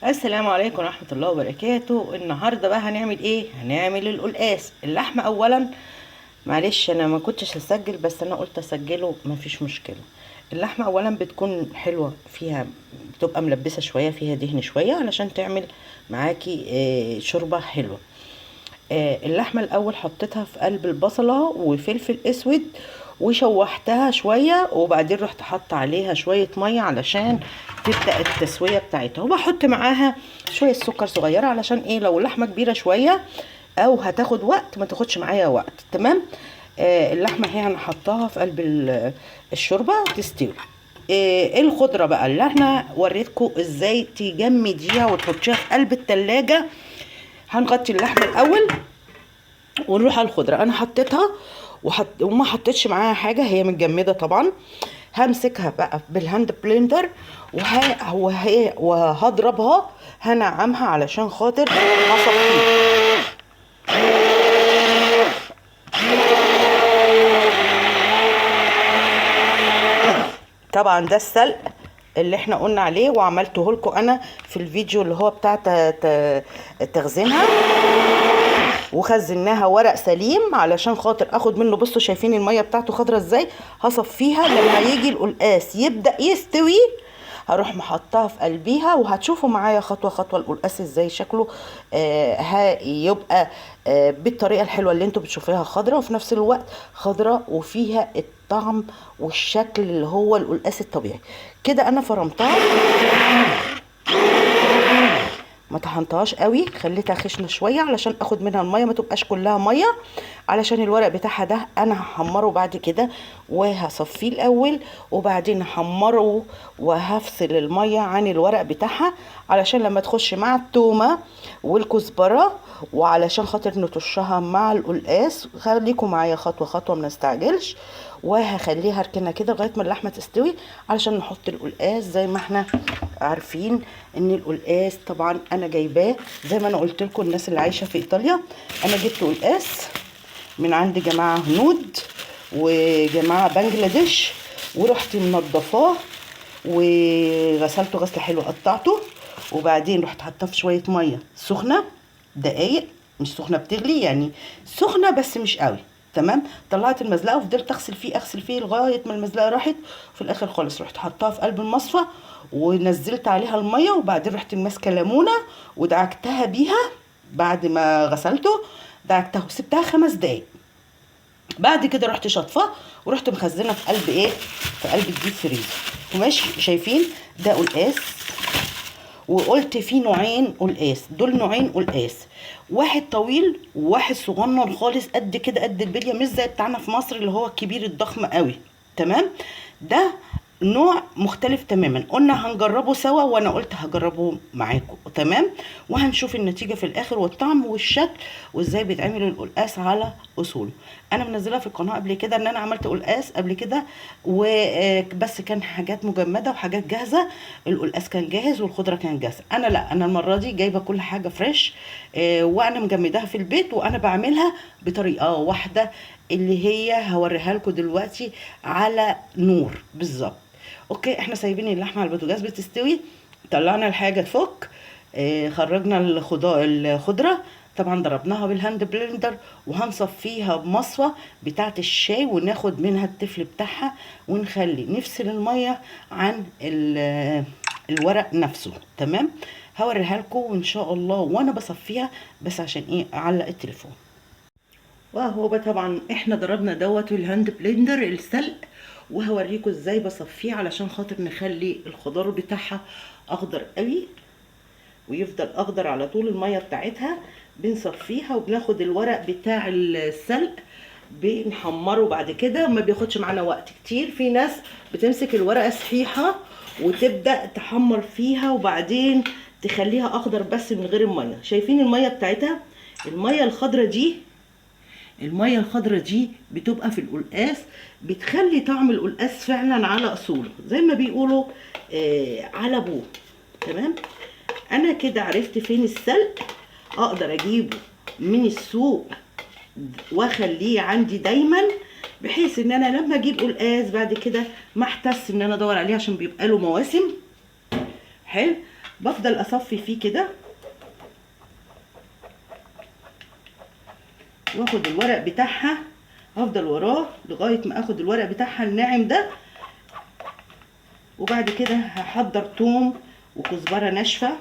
السلام عليكم ورحمة الله وبركاته. النهاردة بقى هنعمل ايه؟ هنعمل القلقاس. اللحمة اولا، معلش انا ما كنتش هسجل بس انا قلت اسجله، مفيش مشكلة. اللحمة اولا بتكون حلوة، فيها بتبقى ملبسة شوية، فيها دهن شوية علشان تعمل معاكي شوربة حلوة. اللحمة الأول حطيتها في قلب البصلة وفلفل أسود وشوحتها شوية، وبعدين رحت حاطة عليها شوية مية علشان تبدأ التسوية بتاعتها، وبحط معاها شوية سكر صغيرة علشان ايه لو اللحمة كبيرة شوية أو هتاخد وقت ما تاخدش معايا وقت. تمام. اللحمة هي أنا حطاها في قلب الشوربة تستوي. الخضرة بقى اللي احنا وريتكم ازاي تجمديها وتحطيها في قلب التلاجة. هنغطي اللحمة الأول ونروح على الخضره. انا حطيتها وما حطيتش معاها حاجه، هي متجمده طبعا. همسكها بقى بالهاند بلندر وهضربها، هنعمها علشان خاطر هصفيها. طبعا ده السلق اللي احنا قلنا عليه وعملته لكم انا في الفيديو اللي هو بتاع تخزينها، وخزناها ورق سليم علشان خاطر اخد منه. بصوا شايفين الميه بتاعته خضره ازاي؟ هصفيها لما يجي القلقاس يبدا يستوي، هروح محطها في قلبيها وهتشوفوا معايا خطوه خطوه القلقاس ازاي شكله. هيبقى بالطريقه الحلوه اللي انتوا بتشوفوها، خضره وفي نفس الوقت خضره وفيها الطعم والشكل اللي هو القلقاس الطبيعي. كده انا فرمتها، ما طحنتهاش قوي، خليتها خشنه شويه علشان اخد منها الميه، ما تبقاش كلها ميه، علشان الورق بتاعها ده انا هحمره بعد كده وهصفيه الاول وبعدين هحمره وهفصل الميه عن الورق بتاعها علشان لما تخش مع التومه والكزبره، وعلشان خاطر نطشها مع القلقاس. خليكم معايا خطوه خطوه، ما نستعجلش. وهخليها اركنها كده لغايه ما اللحمه تستوي علشان نحط القلقاس. زي ما احنا عارفين ان القلقاس طبعا انا جايباه زي ما انا قلت لكم، الناس اللي عايشه في ايطاليا، انا جبت قلقاس من عند جماعه هنود وجماعه بنجلاديش، ورحت منضفاه وغسلته غسله حلوه، قطعته وبعدين رحت حاطاه في شويه ميه سخنه دقايق، مش سخنه بتغلي يعني، سخنه بس مش قوي. تمام. طلعت المزلقه وفضلت اغسل فيه لغايه ما المزلقه راحت. في الاخر خالص رحت حطاها في قلب المصفى ونزلت عليها الميه، وبعدين رحت ماسكه ليمونه ودعكتها بيها بعد ما غسلته. دعكتها وسبتها 5 دقايق. بعد كده رحت شاطفاه ورحت مخزنه في قلب ايه، في قلب الديب فريزر. وماشي شايفين ده قلقاس. وقلت في نوعين قلقاس، دول نوعين قلقاس، واحد طويل وواحد صغنن خالص قد كده قد البليه، مش زي بتاعنا في مصر اللي هو الكبير الضخم قوي. تمام. ده نوع مختلف تماما، قلنا هنجربه سوا وانا قلت هجربه معاكم. تمام. وهنشوف النتيجه في الاخر والطعم والشكل وازاي بيتعمل القلقاس على اصوله. انا منزلها في القناه قبل كده ان انا عملت قلقاس قبل كده، وبس كان حاجات مجمده وحاجات جاهزه. القلقاس كان جاهز والخضره كانت جاهزه. انا لا، انا المره دي جايبه كل حاجه فريش، وانا مجمداها في البيت وانا بعملها بطريقه واحده اللي هي هوريها لكم دلوقتي على نور بالظبط. اوكي، احنا سايبين اللحمه على البوتاجاز بتستوي، طلعنا الحاجه تفك، خرجنا الخضره، طبعا ضربناها بالهاند بلندر وهنصفيها بمصفى بتاعه الشاي وناخد منها التفل بتاعها ونخلي نفصل الميه عن الورق نفسه. تمام. هوريها لكم وان شاء الله وانا بصفيها، بس عشان ايه اعلق التليفون. وهو بقى طبعا احنا ضربنا دوت الهاند بلندر السلق، وهوريكم ازاي بصفيه علشان خاطر نخلي الخضار بتاعها اخضر قوي ويفضل اخضر على طول. الميه بتاعتها بنصفيها وبناخد الورق بتاع السلق بنحمره بعد كده، ما بياخدش معانا وقت كتير. في ناس بتمسك الورقه صحيحه وتبدا تحمر فيها وبعدين تخليها اخضر بس من غير الميه. شايفين الميه بتاعتها؟ الميه الخضره دي، الميه الخضراء دي بتبقى في القلقاس بتخلي طعم القلقاس فعلا على اصوله زي ما بيقولوا على ابوه. تمام. انا كده عرفت فين السلق، اقدر اجيبه من السوق واخليه عندي دايما، بحيث ان انا لما اجيب قلقاس بعد كده ما احتس ان انا ادور عليه عشان بيبقى له مواسم. حلو. بفضل اصفي فيه كده، واخد الورق بتاعها، هفضل وراه لغايه ما اخد الورق بتاعها الناعم ده. وبعد كده هحضر توم وكزبره ناشفه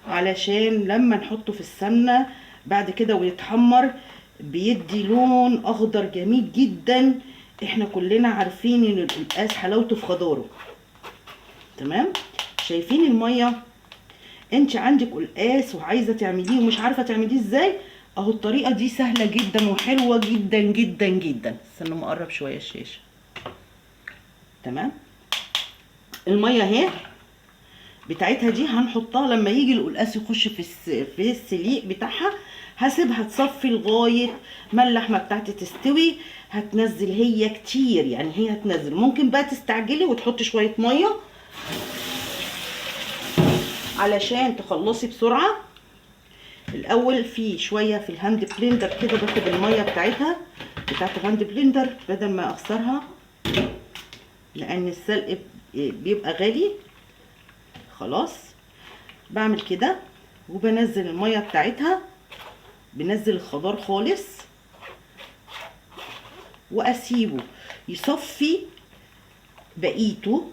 علشان لما نحطه في السمنه بعد كده ويتحمر بيدي لون اخضر جميل جدا. احنا كلنا عارفين ان القلقاس حلاوته في خضاره. تمام. شايفين الميه؟ انت عندك قلقاس وعايزه تعمليه ومش عارفه تعمليه ازاي، اهو الطريقه دي سهله جدا وحلوه جدا جدا جدا. استنى ما اقرب شويه الشاشه. تمام. الميه اهي بتاعتها دي هنحطها لما يجي القلقاس يخش في السليق بتاعها. هسيبها تصفي لغايه ما اللحمه بتاعتي تستوي. هتنزل هي كتير، يعني هي هتنزل. ممكن بقى تستعجلي وتحطي شويه ميه علشان تخلصي بسرعه. الاول في شويه في الهاند بلندر كده باخد الميه بتاعتها بتاعت الهاند بلندر بدل ما اخسرها، لان السلق بيبقى غالي. خلاص بعمل كده وبنزل الميه بتاعتها، بنزل الخضار خالص واسيبه يصفي بقيته.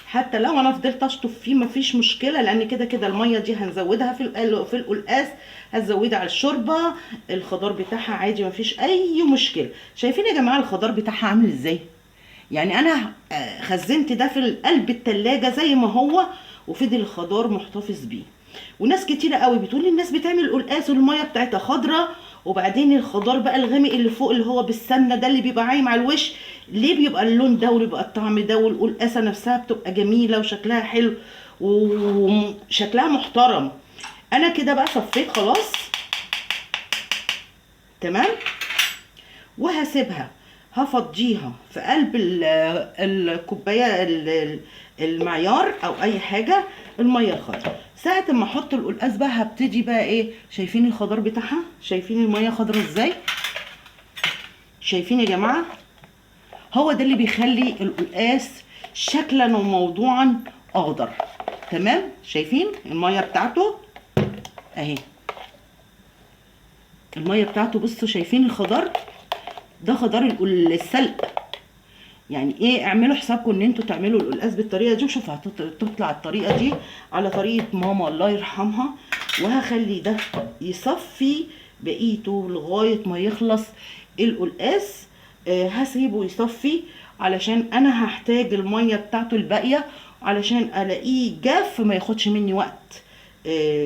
حتى لو انا فضلت اشطف فيه مفيش مشكله، لان كده كده الميه دي هنزودها في القلقاس، هنزودها على الشوربه. الخضار بتاعها عادي مفيش اي مشكله. شايفين يا جماعه الخضار بتاعها عامل ازاي؟ يعني انا خزنت ده في قلب التلاجة زي ما هو، وفضل الخضار محتفظ بيه. وناس كتيره قوي بتقول لي الناس بتعمل قلقاس والميه بتاعتها خضراء، وبعدين الخضار بقى الغامق اللي فوق اللي هو بالسمنه ده اللي بيبقى عايم على الوش، ليه بيبقى اللون ده وبيبقى الطعم ده؟ والقلقاسه نفسها بتبقى جميله وشكلها حلو وشكلها محترم. انا كده بقى صفيت خلاص. تمام. وهسيبها هفضيها في قلب الكوبايه المعيار او اي حاجه، الميه الخضراء. ساعه ما احط القلقاس بقى هبتدي بقى ايه؟ شايفين الخضار بتاعها؟ شايفين الميه خضراء ازاي؟ شايفين يا جماعه؟ هو ده اللي بيخلي القلقاس شكلا وموضوعا اخضر. تمام. شايفين الميه بتاعته اهي، الميه بتاعته. بصوا شايفين الخضار ده؟ خضار السلق. يعني ايه؟ اعملوا حسابكم ان انتوا تعملوا القلقاس بالطريقه دي، وشوفوا هتطلع الطريقه دي على طريقه ماما الله يرحمها. وهخلي ده يصفي بقيته لغايه ما يخلص القلقاس. هسيبه يصفي علشان انا هحتاج الميه بتاعته الباقيه علشان الاقيه جاف، ما ياخدش مني وقت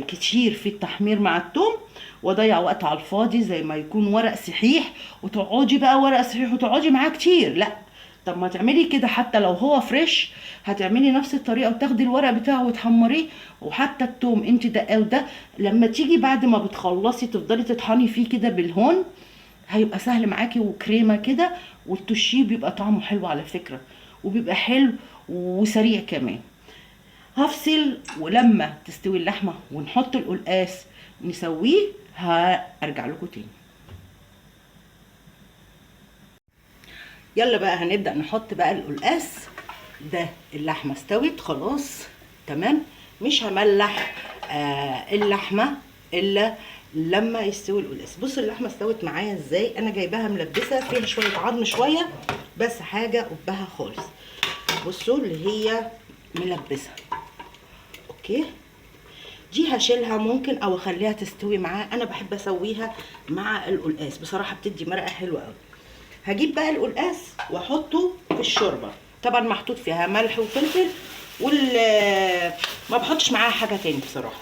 كتير في التحمير مع التوم، واضيع وقت على الفاضي زي ما يكون ورق صحيح وتقعدي بقى ورق صحيح وتقعدي معاه كتير. لا، طب ما تعملي كده حتى لو هو فريش، هتعملي نفس الطريقه وتاخدي الورق بتاعه وتحمريه. وحتى التوم انت ده لما تيجي بعد ما بتخلصي تفضلي تطحني فيه كده بالهون، هيبقى سهل معاكي وكريمه كده، والتشيه بيبقى طعمه حلو على فكره، وبيبقى حلو وسريع كمان. هفصل ولما تستوي اللحمه ونحط القلقاس نسويه هرجع لكم تاني. يلا بقى هنبدأ نحط بقى القلقاس ده. اللحمة استوت خلاص. تمام. مش هملح اللحمة الا لما يستوي القلقاس. بصوا اللحمة استوت معايا ازاي. انا جايباها ملبسة فيها شوية عظم شوية، بس حاجة قبها خالص. بصوا اللي هي ملبسة. اوكي، دي هشيلها ممكن او اخليها تستوي معاه. انا بحب اسويها مع القلقاس بصراحة، بتدي مرقة حلوة قوي. هجيب بقى القلقاس واحطه في الشوربه. طبعا محطوط فيها ملح وفلفل، ما بحطش معاها حاجه تاني بصراحه.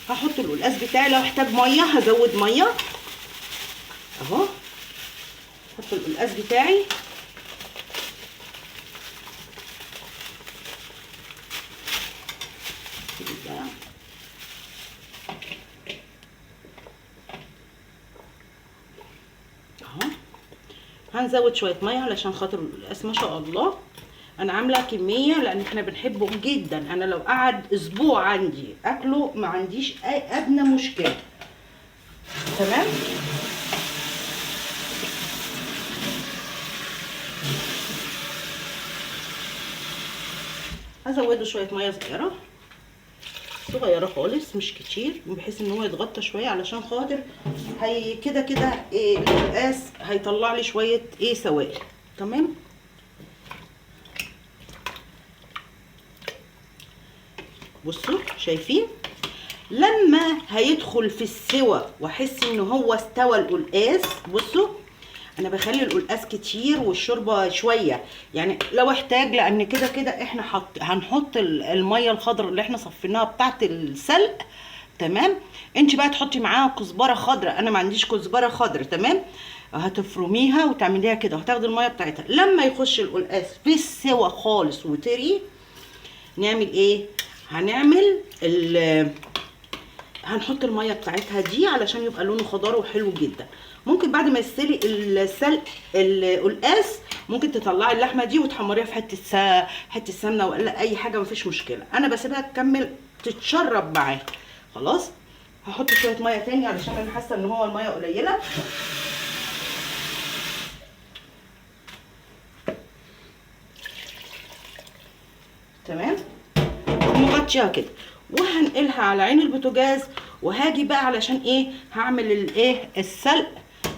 هحط القلقاس بتاعي، لو احتاج ميه هزود ميه اهو. احط القلقاس بتاعي اهو. هنزود شويه ميه علشان خاطر القلقاس ما شاء الله انا عامله كميه، لان احنا بنحبه جدا. انا لو قعد اسبوع عندي اكله ما عنديش اي ادنى مشكله. تمام. هزوده شويه ميه صغيره صغيره خالص مش كتير، بحيث ان هو يتغطى شويه علشان خاطر هي كده كده ايه القلقاس هيطلع لي شويه ايه سوائل. تمام. بصوا شايفين لما هيدخل في السوا واحس ان هو استوى القلقاس. بصوا انا بخلي القلقاس كتير والشوربه شويه، يعني لو احتاج، لان كده كده احنا هنحط الميه الخضراء اللي احنا صفيناها بتاعه السلق. تمام. انت بقى تحطي معاها كزبره خضراء، انا ما عنديش كزبره خضراء. تمام. هتفرميها وتعمليها كده وهتاخدي الميه بتاعتها. لما يخش القلقاس في السوا خالص وتري، نعمل ايه؟ هنحط الميه بتاعتها دي علشان يبقى لونه خضار وحلو جدا. ممكن بعد ما يستوي القلقاس ممكن تطلعي اللحمه دي وتحمريها في حته سمنه ولا اي حاجه، مفيش مشكله. انا بسيبها تكمل تتشرب معاها. خلاص. هحط شويه ميه تاني علشان انا حاسه ان هو الميه قليله. تمام. ونغطيها كده وهنقلها على عين البوتاجاز. وهاجي بقى علشان ايه؟ هعمل الايه السلق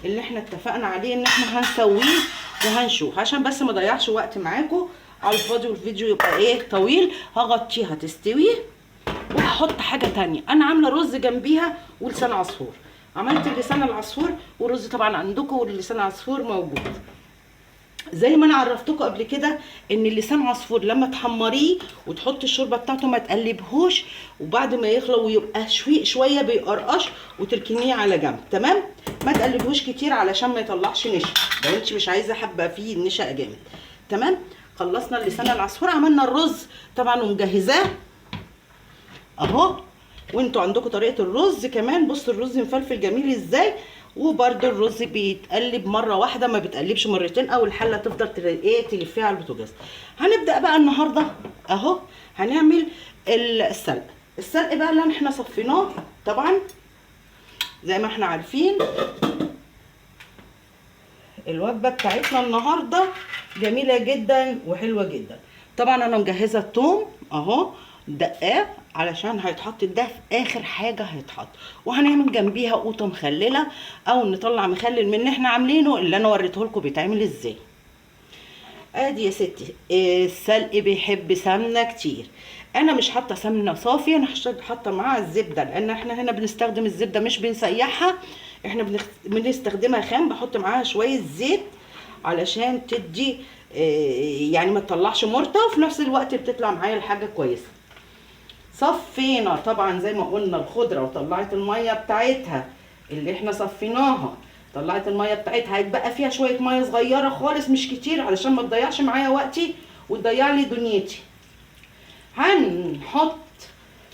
اللي احنا اتفقنا عليه ان احنا هنسويه وهنشوف، عشان بس ما اضيعش وقت معاكم على الفاضي والفيديو يبقى ايه طويل. هغطيها تستوي وهحط حاجه تانية. انا عامله رز جنبيها ولسان عصفور. عملت لسان العصفور ورز طبعا عندكم، واللسان عصفور موجود. زي ما انا عرفتكم قبل كده ان اللسان عصفور لما تحمريه وتحطي الشوربه بتاعته ما تقلبهوش، وبعد ما يخلى ويبقى شويه بيقرقش وتركنيه على جنب. تمام. ما تقلبهوش كتير علشان ما يطلعش نشا، لو انت مش عايزه حابه فيه النشا جامد. تمام. خلصنا لسان العصفور. عملنا الرز طبعا ومجهزاه اهو. وانتوا عندكم طريقه الرز كمان. بصوا الرز مفلفل جميل ازاي. وبرده الرز بيتقلب مره واحده، ما بيتقلبش مرتين او الحله تفضل تلفيها على البوتاجاز. هنبدا بقى النهارده اهو هنعمل السلق بقى اللي احنا صفيناه. طبعا زي ما احنا عارفين الوجبه بتاعتنا النهارده جميله جدا وحلوه جدا. طبعا انا مجهزه الثوم اهو دقاه علشان هيتحط ده في اخر حاجه هيتحط. وهنعمل جنبيها قوطه مخلله او نطلع مخلل من اللي احنا عاملينه اللي انا وريته لكم بيتعمل ازاي. ادي يا ستي السلق بيحب سمنه كتير. انا مش حاطه سمنه صافيه، انا حاطه معاها الزبده، لان احنا هنا بنستخدم الزبده مش بنسيحها، احنا بنستخدمها خام. بحط معاها شويه زيت علشان تدي يعني ما تطلعش مرطه، وفي نفس الوقت بتطلع معايا الحاجه كويسه. صفينا طبعا زي ما قلنا الخضره وطلعت الميه بتاعتها اللي احنا صفيناها. طلعت الميه بتاعتها، هيتبقى فيها شويه ميه صغيره خالص مش كتير علشان ما تضيعش معايا وقتي وتضيع لي دنيتي. هنحط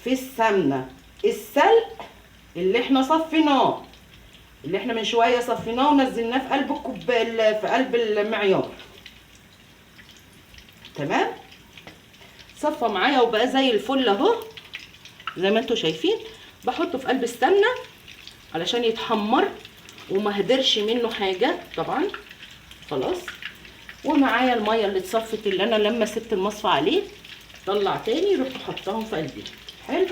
في السمنه السلق اللي احنا صفيناه، اللي احنا من شويه صفيناه ونزلناه في قلب في قلب المعيار. تمام. صفى معايا وبقى زي الفل اهو زي ما انتوا شايفين. بحطه في قلب السمنه علشان يتحمر وما هدرش منه حاجه طبعا. خلاص. ومعايا الميه اللي اتصفت اللي انا لما سبت المصفى عليه طلع تاني رحت حطاهم في قلبي. حلو.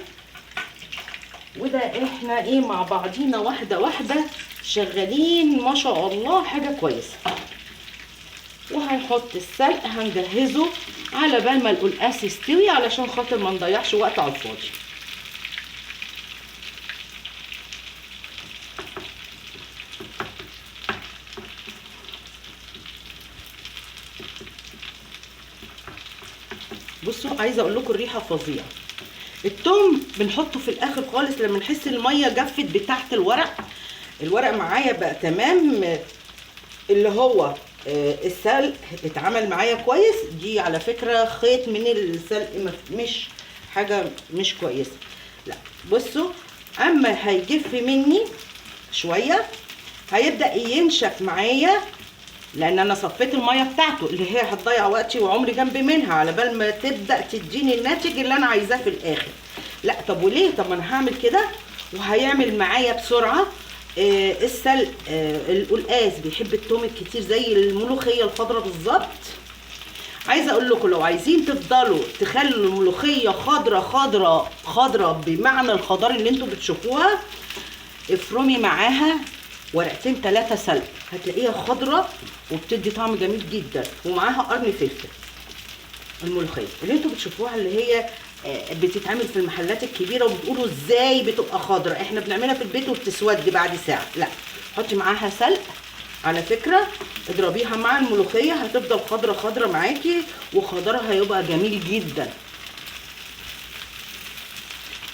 وده احنا ايه مع بعضينا واحده واحده شغالين ما شاء الله حاجه كويسه. وهنحط السلق هنجهزه على بال ما القلقاس يستوي علشان خاطر ما نضيعش وقت على الفاضي. بصوا عايزه اقول لكم الريحه فظيعه. التوم بنحطه في الاخر خالص لما نحس الميه جفت بتاعت الورق معايا بقى تمام، اللي هو السلق اتعمل معايا كويس. دي على فكره خيط من السلق مش حاجه مش كويسه، لا. بصوا اما هيجف مني شويه هيبدا ينشف معايا، لان انا صفيت الميه بتاعته اللي هي هتضيع وقتي وعمري جنبي منها على بال ما تبدا تديني الناتج اللي انا عايزاه في الاخر. لا طب وليه؟ طب ما انا هعمل كده وهيعمل معايا بسرعه. السلق القلقاس بيحب التوم الكتير زي الملوخيه الخضراء بالظبط، عايزه اقول لكم لو عايزين تفضلوا تخلوا الملوخيه خضره خضره خضره بمعنى الخضار اللي انتوا بتشوفوها، افرمي معاها ورقتين 3 سلق، هتلاقيها خضره وبتدي طعم جميل جدا، ومعاها قرن فلفل. الملوخيه اللي انتوا بتشوفوها اللي هي بتتعمل في المحلات الكبيره وبتقولوا ازاي بتبقى خضره، احنا بنعملها في البيت وبتسود بعد ساعه. لا، حطي معاها سلق على فكره، اضربيها مع الملوخيه هتفضل خضره خضره معاكي، وخضرها هيبقى جميل جدا.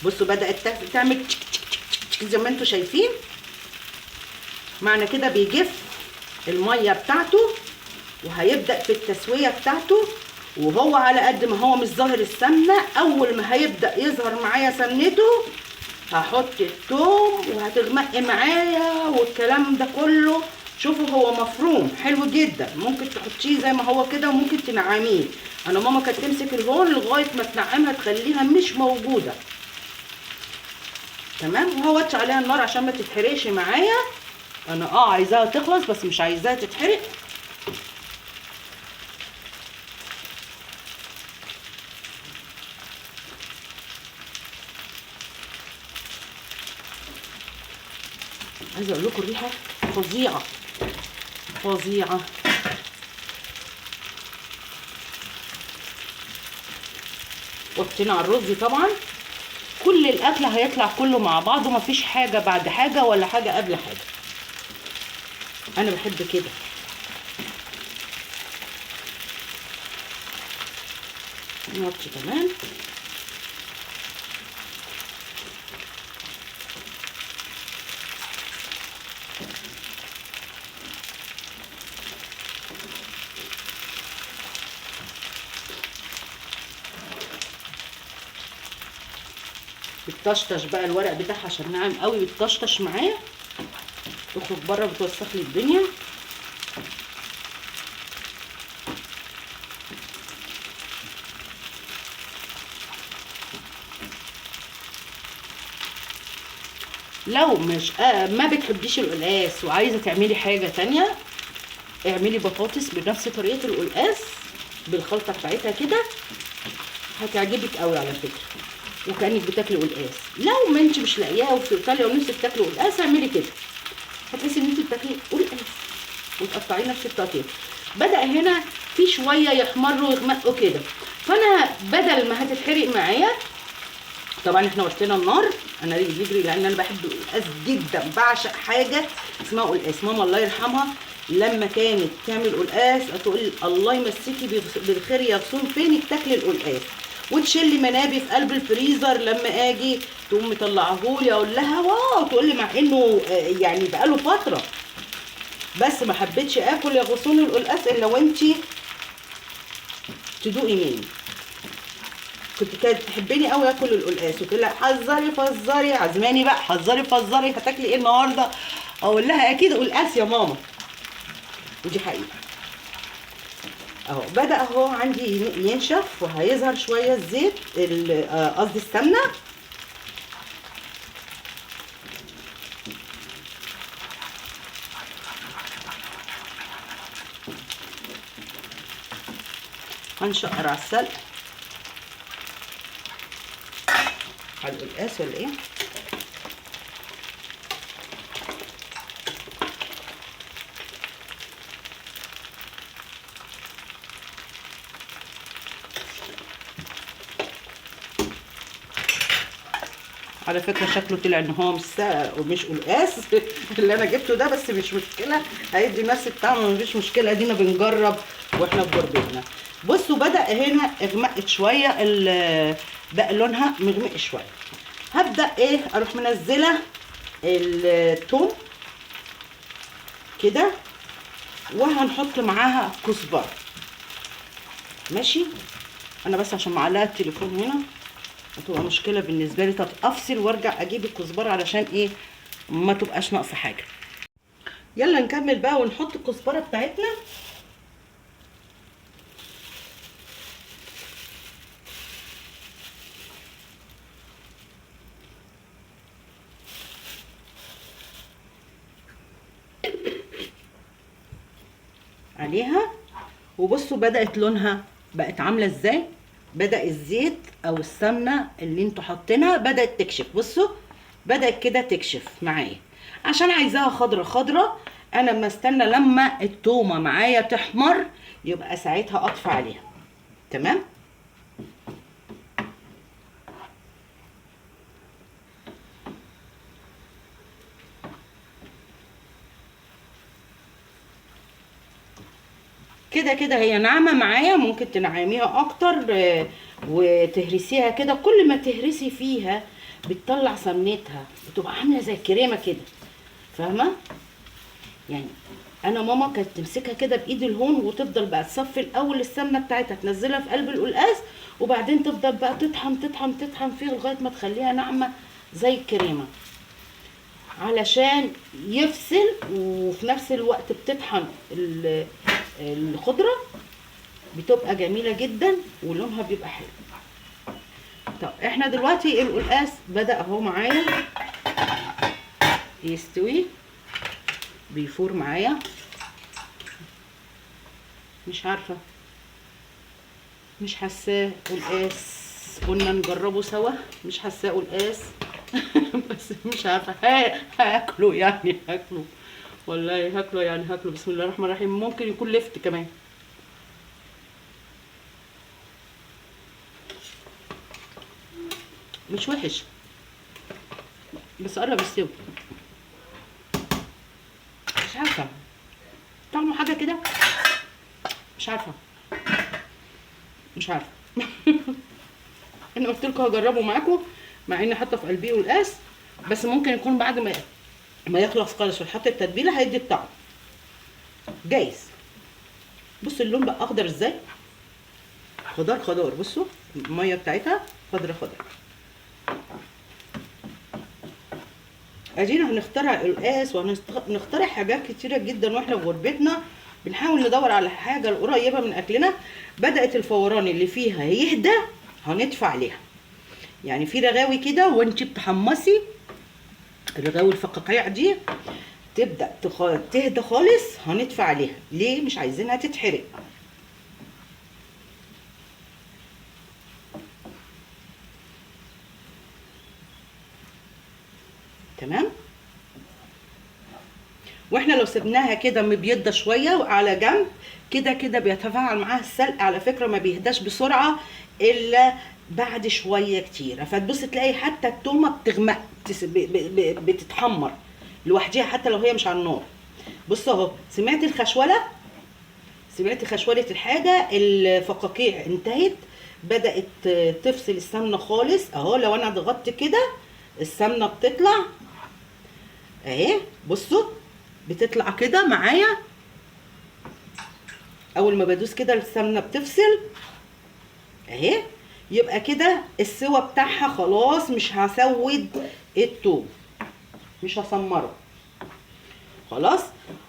بصوا بدات تعمل تشك تشك تشك تشك زي ما انتوا شايفين، معنى كده بيجف الميه بتاعته وهيبدا في التسويه بتاعته، وهو على قد ما هو مش ظاهر السمنه، اول ما هيبدا يظهر معايا سمنته هحط الثوم وهتغمق معايا والكلام ده كله. شوفوا هو مفروم حلو جدا، ممكن تحطيه زي ما هو كده وممكن تنعميه. انا ماما كانت تمسك الهون لغايه ما تنعمها تخليها مش موجوده. تمام، وهوطي عليها النار عشان ما تتحرقش معايا. انا عايزاها تخلص بس مش عايزاها تتحرق. عايزه اقول لكم الريحه فظيعه فظيعه. وطينا على الرز طبعا، كل الاكل هيطلع كله مع بعضه، مفيش حاجه بعد حاجه ولا حاجه قبل حاجه. انا بحب كده. نوطي كمان. بتطشطش بقى الورق بتاعها عشان ناعم قوي، بتطشطش معايا، تخرج بره بتوسخ لي الدنيا. لو مش ما بتحبيش القلقاس وعايزه تعملي حاجه تانية، اعملي بطاطس بنفس طريقه القلقاس بالخلطه بتاعتها كده، هتعجبك قوي على فكره، وكانك بتاكلي قلقاس. لو ما انت مش لاقياها وفي ايطاليا ونفسك تاكلي قلقاس، اعملي كده، هتحسي ان انت بتاكلي قلقاس وتقطعيه نفس التقطيع. بدا هنا في شويه يحمروا ويغمقوا كده، فانا بدل ما هتتحرق معايا، طبعا احنا وطينا النار، انا بيجري لان انا بحب القلقاس جدا، بعشق حاجه اسمها قلقاس. ماما الله يرحمها لما كانت تعمل قلقاس تقول الله يمسكي بالخير يا غصون فينك تاكلي القلقاس، وتشيلي منابي في قلب الفريزر، لما اجي تقوم مطلعهولي اقول لها واو، تقول لي مع انه يعني بقاله فتره، بس ما حبيتش اكل يا غصون القلقاس الا وانتي تدوقي مني. كانت تحبني قوي اكل القلقاس، وتقول لها حذري فزري، عزماني بقى حذري فزري هتاكلي ايه النهارده؟ اقول لها اكيد قلقاس يا ماما، ودي حقيقه. اهو بدا اهو عندي ينشف وهيظهر شويه الزيت، قصدي السمنه. هنشقر على السلق على القلقاس ولا ايه؟ على فكره شكله طلع ان هو مش سلق ومش قلقاس اللي انا جبته ده، بس مش مشكله، هيدي نفس الطعم مفيش مشكله، ادينا بنجرب واحنا في غربتنا. بصوا بدا هنا اغمقت شويه، بقى لونها مغمق شويه. هبدا ايه اروح منزله الثوم كده، وهنحط معاها كزبره. ماشي، انا بس عشان معلقه التليفون هنا هتبقى مشكله بالنسبه لي. طب افصل وارجع اجيب الكزبره علشان ايه ما تبقاش ناقصه حاجه. يلا نكمل بقى ونحط الكزبره بتاعتنا. عليها، وبصوا بدأت لونها بقت عامله ازاي؟ بدأ الزيت او السمنه اللي انتوا حاطينها بدأت تكشف. بصوا بدأت كده تكشف معايا. عشان عايزاها خضره خضره، انا اما استنى لما التومه معايا تحمر يبقى ساعتها اطفي عليها. تمام. كده كده هي ناعمه معايا، ممكن تنعميها اكتر وتهرسيها كده. كل ما تهرسي فيها بتطلع سمنتها، بتبقى عامله زي الكريمه كده، فاهمه؟ يعني انا ماما كانت تمسكها كده بايد الهون وتفضل بقى تصفي الاول السمنه بتاعتها، تنزلها في قلب القلقاس، وبعدين تفضل بقى تطحن تطحن تطحن فيها لغايه ما تخليها ناعمه زي الكريمه، علشان يفصل. وفي نفس الوقت بتطحن الخضره، بتبقى جميله جدا ولونها بيبقى حلو. طب احنا دلوقتي القلقاس بدأ اهو معايا يستوي، بيفور معايا. مش عارفه، مش حاساه قلقاس. قلنا نجربه سوا، مش حاساه قلقاس. بس مش عارفه هاكله يعني، هاكله والله، هاكله يعني هاكله. بسم الله الرحمن الرحيم. ممكن يكون لفت كمان. مش وحش بس قرب يستوي. مش عارفه طعمه حاجه كده، مش عارفه مش عارفه. انا قلت لكم هجربه معاكم، مع ان حاطه في قلبيه قلقاس، بس ممكن يكون بعد ما يخلص خالص ويتحط التتبيله هيدي الطعم جايز. بصوا اللون بقى اخضر ازاي، خضار خضار. بصوا الميه بتاعتها خضره خضره. ادينا هنخترع قلقاس وهنخترع حاجات كتيره جدا، واحنا في غربتنا بنحاول ندور على حاجه القريبه من اكلنا. بدات الفوران اللي فيها يهدى، هندفع عليها. يعني في رغاوي كده وانت بتحمصي الرغاوي الفقاقيع دي تبدا تهدى خالص، هندفع عليها. ليه؟ مش عايزينها تتحرق. تمام. واحنا لو سبناها كده مبيضه شويه وعلى جنب، كده كده بيتفاعل معاها السلق. على فكره ما بيهداش بسرعه الا بعد شويه كتير، فتبص تلاقي حتى التومه بتغمق، بتتحمر لوحديها حتى لو هي مش على النار. بص اهو، سمعت الخشوله؟ سمعت خشوله الحاجه. الفقاقيع انتهت، بدات تفصل السمنه خالص اهو. لو انا ضغطت كده السمنه بتطلع اهي. بصوا بتطلع كده معايا، اول ما بدوس كده السمنه بتفصل اهي. يبقى كده السوا بتاعها خلاص. مش هسود التوم، مش هسمره خلاص.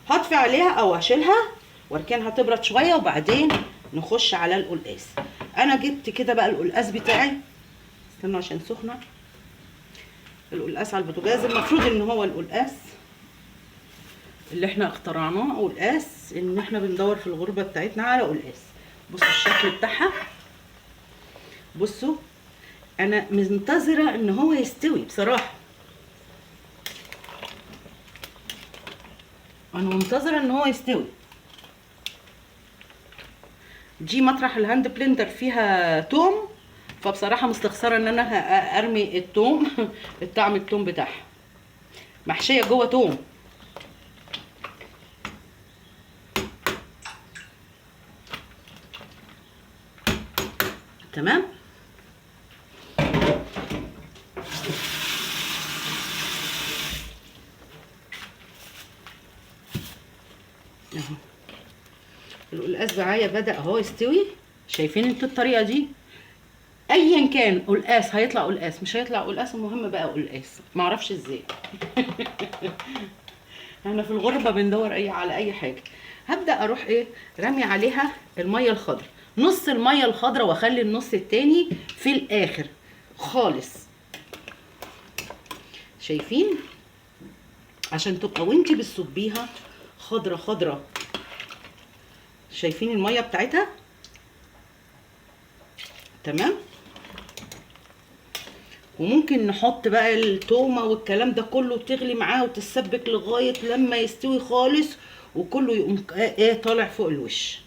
هطفي عليها او هشيلها واركنها تبرد شويه، وبعدين نخش على القلقاس. انا جبت كده بقى القلقاس بتاعي، استنوا عشان سخنه. القلقاس على البوتاجاز. المفروض ان هو القلقاس اللي احنا اخترعناه قلقاس، ان احنا بندور في الغربه بتاعتنا على قلقاس. بصوا الشكل بتاعها. بصوا انا منتظره ان هو يستوي بصراحه، انا منتظره ان هو يستوي. دي مطرح الهاند بلندر فيها توم، فبصراحه مستخسره ان انا ارمي التوم. الطعم التوم بتاعها محشيه جوه توم. تمام. اهو القلقاس معايا بدأ اهو يستوي. شايفين انتوا الطريقه دي؟ ايا كان قلقاس هيطلع قلقاس، مش هيطلع قلقاس، المهم بقى قلقاس. معرفش ازاي. احنا في الغربه بندور على اي حاجه. هبدا اروح ايه، رمي عليها الميه الخضراء، نص الميه الخضراء، واخلي النص التاني في الاخر خالص. شايفين؟ عشان تبقى وانتي بتصبيها خضره خضره. شايفين الميه بتاعتها؟ تمام. وممكن نحط بقى التومه والكلام ده كله تغلي معاه وتتسبك لغايه لما يستوي خالص وكله يقوم ايه طالع فوق الوش.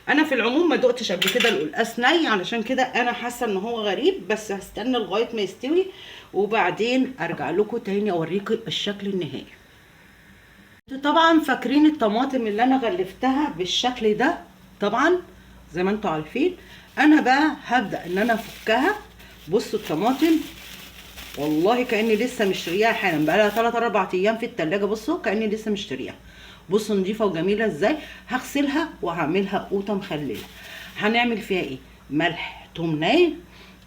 انا في العموم ما دقتش قبل كده القلقاس ني، علشان كده انا حاسه ان هو غريب، بس هستنى لغايه ما يستوي وبعدين ارجع لكم تاني اوريكم الشكل النهائي. طبعا فاكرين الطماطم اللي انا غلفتها بالشكل ده طبعا زي ما انتم عارفين. انا بقى هبدا ان انا افكها. بصوا الطماطم والله كاني لسه مشترياها حالا، بقى لها 3 4 ايام في التلاجة. بصوا كاني لسه مشترياها. بصوا نضيفه وجميله ازاي. هغسلها وهعملها قوطه مخلله. هنعمل فيها ايه؟ ملح، توم ناي،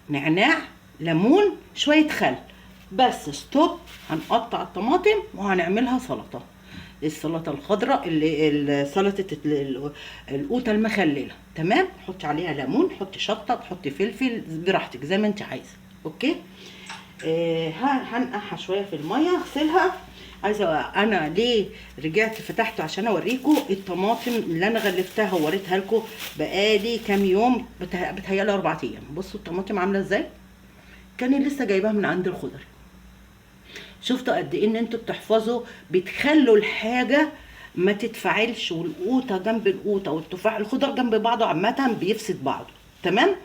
نعناع، ليمون، شويه خل، بس ستوب. هنقطع الطماطم وهنعملها سلطه. السلطه الخضراء اللي سلطه القوطه المخلله. تمام. حطي عليها ليمون، حطي شطه، حطي فلفل براحتك زي ما انت عايزه. اوكي. هنقعها شويه في الميه اغسلها. عايزه انا ليه رجعت فتحته عشان اوريكم الطماطم اللي انا غلفتها ووريتها لكم بقالي كام يوم، بتهيالي 4 ايام. بصوا الطماطم عامله ازاي. كان لسه جايباها من عند الخضر. شفتوا قد ايه ان انتوا بتحفظوا، بتخلوا الحاجه ما تتفاعلش، والقوطه جنب القوطه والتفاح الخضر جنب بعضه عامه بيفسد بعضه. تمام.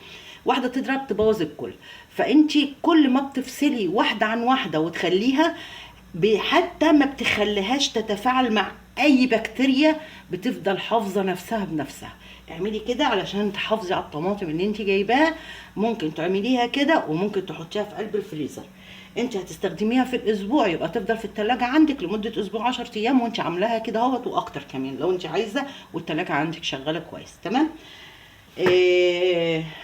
واحده تضرب تبوظ الكل. فانت كل ما بتفصلي واحده عن واحده وتخليها حتى ما بتخليهاش تتفاعل مع اي بكتيريا، بتفضل حافظه نفسها بنفسها. اعملي كده علشان تحافظي على الطماطم اللي انت جايباها. ممكن تعمليها كده وممكن تحطيها في قلب الفريزر. انت هتستخدميها في الاسبوع، يبقى تفضل في التلاجة عندك لمدة اسبوع 10 ايام وانت عاملاها كده اهوت، واكتر كمان لو انت عايزة والتلاجة عندك شغالة كويس. تمام.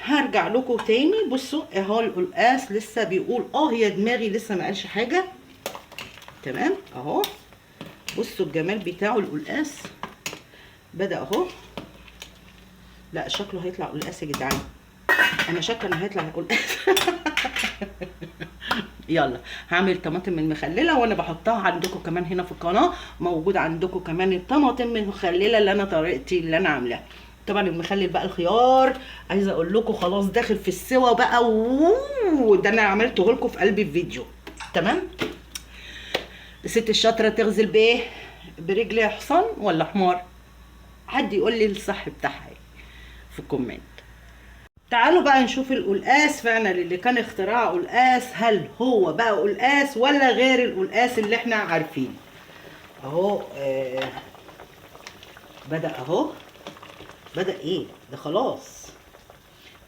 هرجع لكم تاني. بصوا اهو القلقاس لسه بيقول هي دماغي لسه ما قالش حاجة. تمام اهو. بصوا الجمال بتاعه القلقاس بدأ اهو. لا شكله هيطلع قلقاس يا جدعان. انا شاكه انه هيطلع قلقاس. يلا هعمل طماطم المخلله وانا بحطها عندكم كمان هنا في القناه. موجود عندكم كمان الطماطم المخلله اللي انا طريقتي اللي انا عاملاها. طبعا المخلل بقى الخيار عايزه اقول لكم خلاص داخل في السوا بقى. ده انا عملته لكم في قلب الفيديو. تمام. الست الشاطره تغزل بايه؟ برجل حصان ولا حمار؟ حد يقول لي الصح بتاعها في الكومنت. تعالوا بقى نشوف القلقاس فعلا اللي كان اختراع قلقاس، هل هو بقى قلقاس ولا غير القلقاس اللي احنا عارفينه. اهو بدأ اهو. بدأ ايه ده خلاص.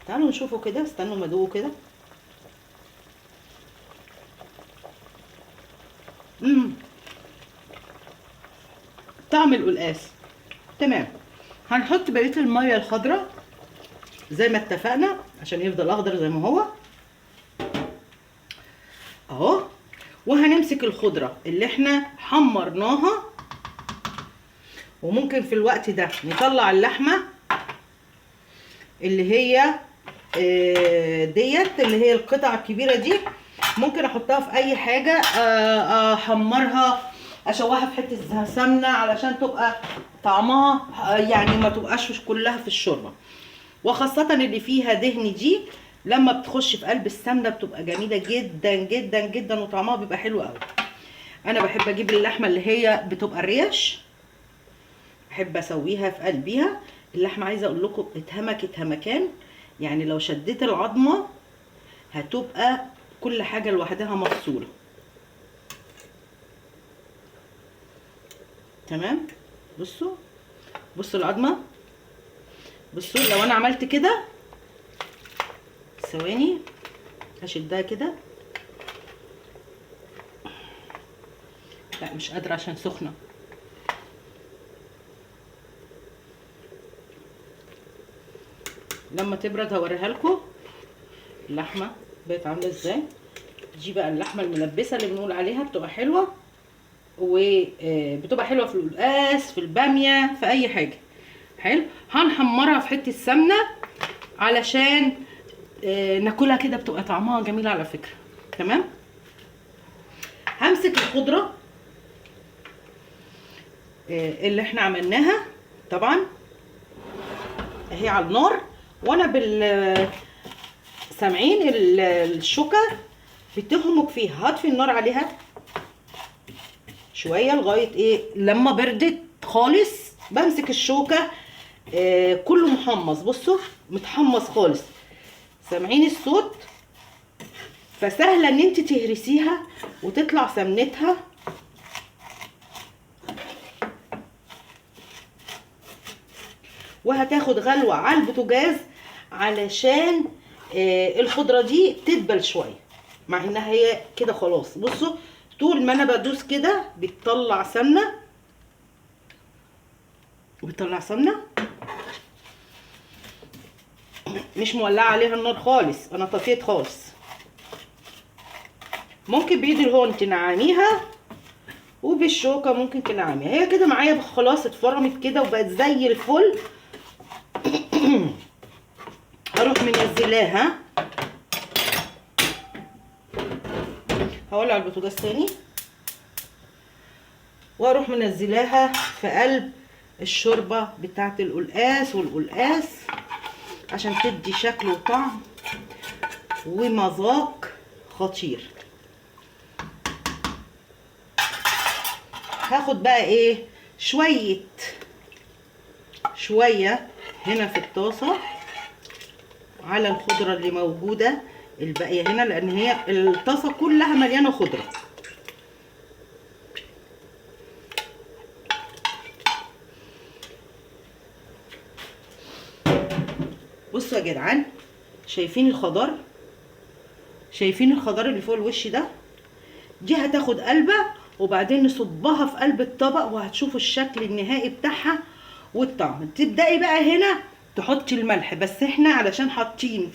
تعالوا نشوفه كده. استنوا ما ادوقه كده. طعم القلقاس. تمام. هنحط بقيه الميه الخضراء زي ما اتفقنا عشان يفضل اخضر زي ما هو اهو. وهنمسك الخضره اللي احنا حمرناها، وممكن في الوقت ده نطلع اللحمه اللي هي ديت اللي هي القطع الكبيره دي. ممكن احطها في اي حاجه، احمرها، اشوحها في حته سمنه علشان تبقى طعمها يعني ما تبقاش كلها في الشوربه. وخاصه اللي فيها دهن دي لما بتخش في قلب السمنه بتبقى جميله جدا جدا جدا وطعمها بيبقى حلو قوي. انا بحب اجيب اللحمه اللي هي بتبقى الريش، احب اسويها في قلبيها. اللحمه عايزه اقول لكم اتهمكت همكان، يعني لو شديت العظمه هتبقى كل حاجه لوحدها مفصوله. تمام. بصوا بصوا العظمه. بصوا لو انا عملت كده ثواني هشدها كده. لا مش قادره عشان سخنه. لما تبرد هوريها لكم اللحمه بقت عامله ازاي. دي بقى اللحمه الملبسه اللي بنقول عليها بتبقى حلوه، وبتبقى حلوه في القلقاس، في الباميه، في اي حاجه. حلو. هنحمرها في حته سمنه علشان ناكلها كده، بتبقى طعمها جميل على فكره. تمام. همسك الخضره اللي احنا عملناها طبعا اهي على النار، وانا سامعين الشوكه بتهمك فيها. هطفي النار عليها شويه لغايه ايه لما بردت خالص. بمسك الشوكه كله محمص، بصوا متحمص خالص، سامعين الصوت؟ فسهله ان انت تهرسيها وتطلع سمنتها. وهتاخد غلوه على البوتاجاز علشان الخضره دي تدبل شويه، مع انها هي كده خلاص. بصوا طول ما انا بدوس كده بتطلع سمنه، بتطلع سمنه، مش مولعه عليها النار خالص، انا طفيت خالص. ممكن بايد الهون تنعميها وبالشوكه ممكن تنعميها. هي كده معايا خلاص اتفرمت كده وبقت زي الفل. هروح منزلاها، هولع البوتاجاز تاني واروح منزلاها في قلب الشوربه بتاعه القلقاس، والقلقاس عشان تدي شكل وطعم ومذاق خطير. هاخد بقى ايه شويه هنا في الطاسه على الخضره اللي موجوده الباقيه هنا، لان هي الطاسه كلها مليانه خضره. بصوا يا جدعان، شايفين الخضار؟ شايفين الخضار اللي فوق الوش ده؟ دي هتاخد قلبه وبعدين نصبها في قلب الطبق وهتشوفوا الشكل النهائي بتاعها والطعم. تبدأي بقى هنا تحطي الملح، بس احنا علشان حاطين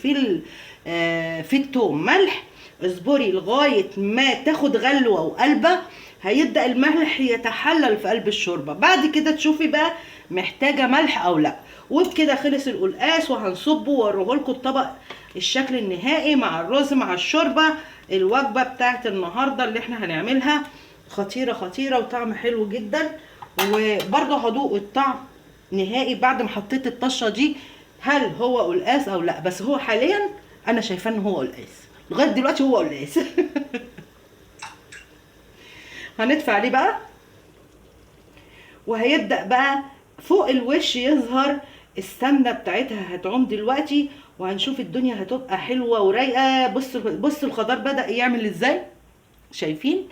في التوم ملح، اصبري لغايه ما تاخد غلوه وقلبه، هيبدأ الملح يتحلل في قلب الشوربه. بعد كده تشوفي بقى محتاجه ملح او لا. وبكده خلص القلقاس، وهنصبه واوريه لكم الطبق الشكل النهائي مع الرز مع الشوربه. الوجبه بتاعت النهارده اللي احنا هنعملها خطيره خطيره وطعم حلو جدا. وبرده هدوق الطعم نهائي بعد ما حطيت الطشه دي، هل هو قلقاس او لا. بس هو حاليا انا شايفاه ان هو قلقاس، لغايه دلوقتي هو قلقاس. هندفع عليه بقى وهيبدأ بقى فوق الوش يظهر السمنه بتاعتها، هتعوم دلوقتي وهنشوف الدنيا هتبقى حلوه ورايقه. بصوا الخضار بدأ يعمل ازاي، شايفين؟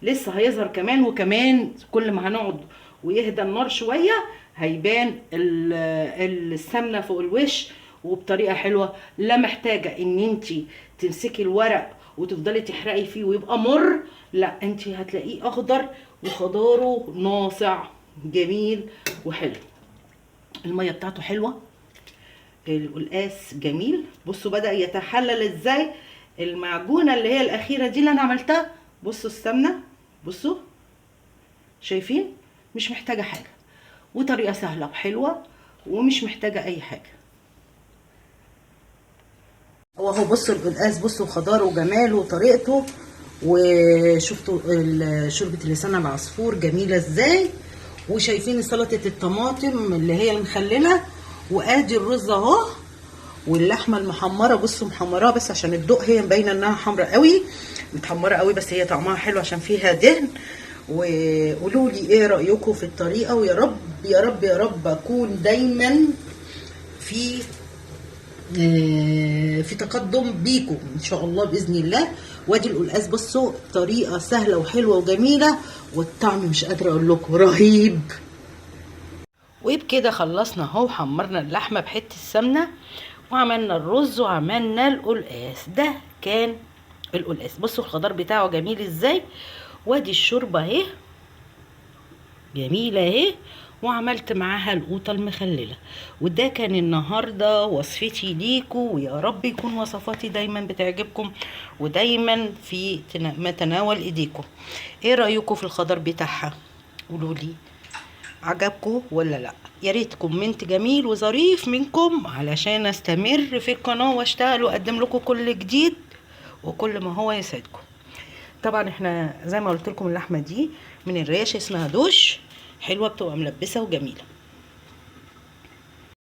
لسه هيظهر كمان وكمان. كل ما هنقعد ويهدى النار شويه هيبان السمنه فوق الوش وبطريقه حلوه. لا محتاجه ان انت تمسكي الورق وتفضلي تحرقي فيه ويبقى مر، لا انت هتلاقيه اخضر وخضاره ناصع جميل وحلو. الميه بتاعته حلوه، القلقاس جميل. بصوا بدأ يتحلل ازاي. المعجونه اللي هي الاخيره دي اللي انا عملتها، بصوا السمنه، بصوا شايفين؟ مش محتاجه حاجه، وطريقه سهله وحلوه ومش محتاجه اي حاجه. وهو بصوا القلقاس، بصوا خضاره وجماله وطريقته. وشفتوا شوربه اللسان العصفور جميله ازاي، وشايفين سلطه الطماطم اللي هي المخلله، وادي الرز اهو، واللحمه المحمره بصوا محمراها بس عشان الدوق، هي مبينه انها حمرا قوي، متحمره قوي، بس هي طعمها حلو عشان فيها دهن. وقولوا لي ايه رايكم في الطريقه، ويا رب يا رب يا رب اكون دايما في تقدم بيكم ان شاء الله باذن الله. وادي القلقاس بصوا طريقه سهله وحلوه وجميله، والطعم مش قادره اقول لكم رهيب. وبكده خلصنا اهو، حمرنا اللحمه بحته السمنه وعملنا الرز وعملنا القلقاس. ده كان القلقاس. بصوا الخضار بتاعه جميل ازاي، وادي الشوربه اهي جميله اهي، وعملت معاها القوطه المخلله. وده كان النهارده وصفتي ليكوا، ويا رب يكون وصفاتي دايما بتعجبكم ودايما في متناول ايديكم. ايه رايكم في الخضار بتاعها؟ قولوا لي عجبكم ولا لا. يا ريت كومنت جميل وظريف منكم علشان استمر في القناه واشتغل واقدم لكم كل جديد وكل ما هو يسعدكم. طبعا احنا زي ما قلت لكم اللحمه دي من الريش اسمها دوش، حلوه بتبقى ملبسه وجميله.